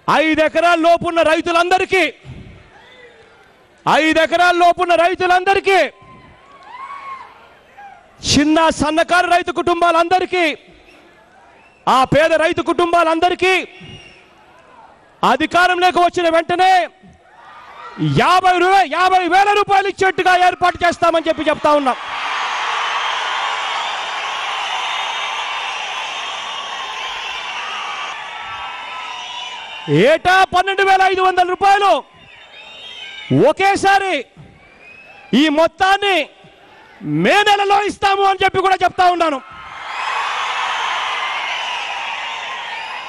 5 ఎకరాల లోపున్న రైతులందరికీ 5 ఎకరాల లోపున్న రైతులందరికీ చిన్న సన్నకారు రైతు కుటుంబాలందరికీ ఆ పేద రైతు కుటుంబాలందరికీ అధికారంలోకి వచ్చిన వెంటనే 50,000 రూపాయలు ఇచ్చేట్టుగా ఏర్పాటు చేస్తామని చెప్తా ఉన్నాం. ఏటా 12,500 రూపాయలు ఒకేసారి ఈ మొత్తాన్ని మే నెలలో ఇస్తాము అని చెప్పి కూడా చెప్తా ఉన్నాను.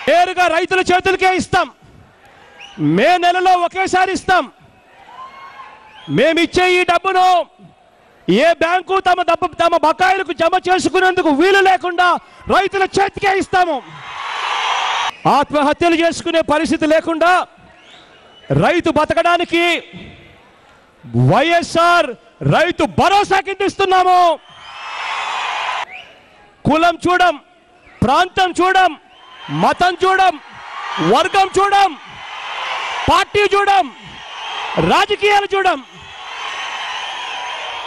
నేరుగా రైతుల చేతులకే ఇస్తాం. మే నెలలో ఒకేసారి ఇస్తాం. మేమిచ్చే ఈ డబ్బును ఏ బ్యాంకు తమ బకాయిలకు జమ చేసుకునేందుకు వీలు లేకుండా రైతుల చేతికే ఇస్తాము. ఆత్మహత్యలు చేసుకునే పరిస్థితి లేకుండా రైతు బతకడానికి వైఎస్ఆర్ రైతు భరోసా కింద ఇస్తున్నాము. కులం చూడం, ప్రాంతం చూడం, మతం చూడం, వర్గం చూడం, పార్టీ చూడం, రాజకీయాలు చూడం.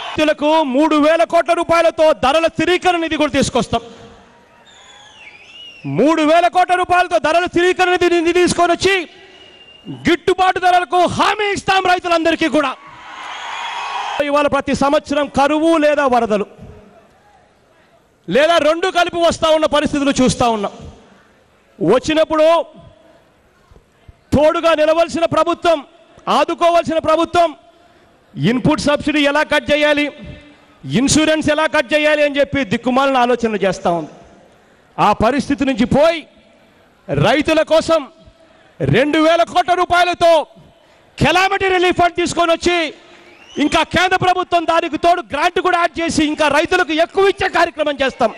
రైతులకు 3,000 కోట్ల రూపాయలతో ధరల స్థిరీకరణ నిధి కూడా తీసుకొస్తాం. 3,000 కోట్ల రూపాయలతో ధరల స్థిరీకరణ నిధి తీసుకొని వచ్చి గిట్టుబాటు ధరలకు హామీ ఇస్తాం రైతులందరికీ కూడా. ఇవాళ ప్రతి సంవత్సరం కరువు లేదా వరదలు లేదా రెండు కలిపి వస్తూ ఉన్న పరిస్థితులు చూస్తూ ఉన్నాం. వచ్చినప్పుడు తోడుగా నిలవలసిన ప్రభుత్వం, ఆదుకోవాల్సిన ప్రభుత్వం ఇన్పుట్ సబ్సిడీ ఎలా కట్ చేయాలి, ఇన్సూరెన్స్ ఎలా కట్ చేయాలి అని చెప్పి దిక్కుమాలిన ఆలోచనలు చేస్తూ ఉంది. ఆ పరిస్థితి నుంచి పోయి రైతుల కోసం 2,000 కోట్ల రూపాయలతో కెలామిటీ రిలీఫ్ ఫండ్ తీసుకొని వచ్చి ఇంకా కేంద్ర ప్రభుత్వం దానికి తోడు గ్రాంట్ కూడా యాడ్ చేసి ఇంకా రైతులకు ఎక్కువ ఇచ్చే కార్యక్రమం చేస్తాం.